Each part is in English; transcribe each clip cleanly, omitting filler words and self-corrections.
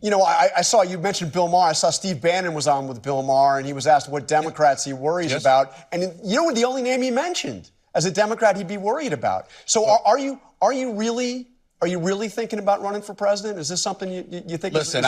You know, I saw you mentioned Bill Maher. I saw Steve Bannon was on with Bill Maher, and he was asked what Democrats he worries about. And you know, the only name he mentioned as a Democrat he'd be worried about. So are you really thinking about running for president? Is this something you think? Listen,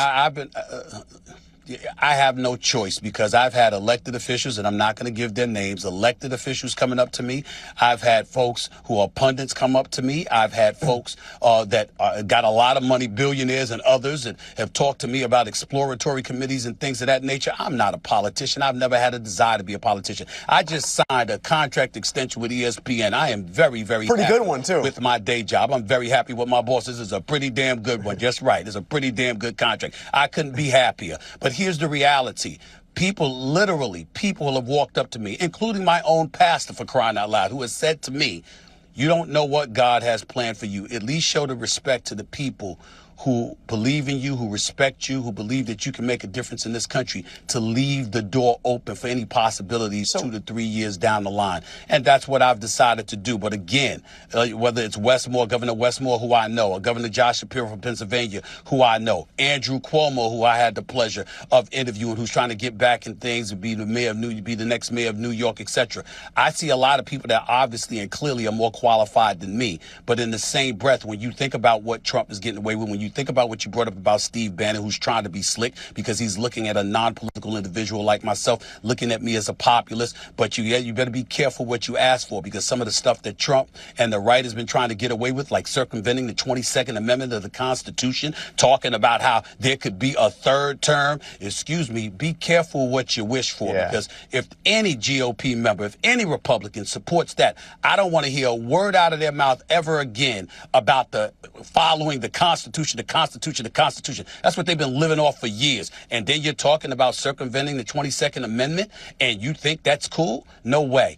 I have no choice because I've had elected officials, and I'm not going to give their names, elected officials coming up to me. I've had folks who are pundits come up to me. I've had folks that got a lot of money, billionaires and others, that have talked to me about exploratory committees and things of that nature. I'm not a politician. I've never had a desire to be a politician. I just signed a contract extension with ESPN. I am very, very pretty happy good one, too. With my day job. I'm very happy with my boss. This is a pretty damn good one. Just right. It's a pretty damn good contract. I couldn't be happier. But here's the reality. People have walked up to me, including my own pastor, for crying out loud, who has said to me, you don't know what God has planned for you. At least show the respect to the people who believe in you, who respect you, who believe that you can make a difference in this country, to leave the door open for any possibilities 2 to 3 years down the line. And that's what I've decided to do. But again, whether it's Westmore, Governor Westmore, who I know, or Governor Josh Shapiro from Pennsylvania, who I know, Andrew Cuomo, who I had the pleasure of interviewing, who's trying to get back in things and be the next mayor of New York, etc. I see a lot of people that obviously and clearly are more qualified than me. But in the same breath, when you think about what Trump is getting away with, when you think about what you brought up about Steve Bannon, who's trying to be slick because he's looking at a non-political individual like myself, looking at me as a populist. But you better be careful what you ask for, because some of the stuff that Trump and the right has been trying to get away with, like circumventing the 22nd Amendment of the Constitution, talking about how there could be a third term. Excuse me, be careful what you wish for, because if any GOP member, if any Republican supports that, I don't want to hear a word out of their mouth ever again about the following the Constitution, the Constitution, the Constitution. That's what they've been living off for years. And then you're talking about circumventing the 22nd Amendment, and you think that's cool? No way.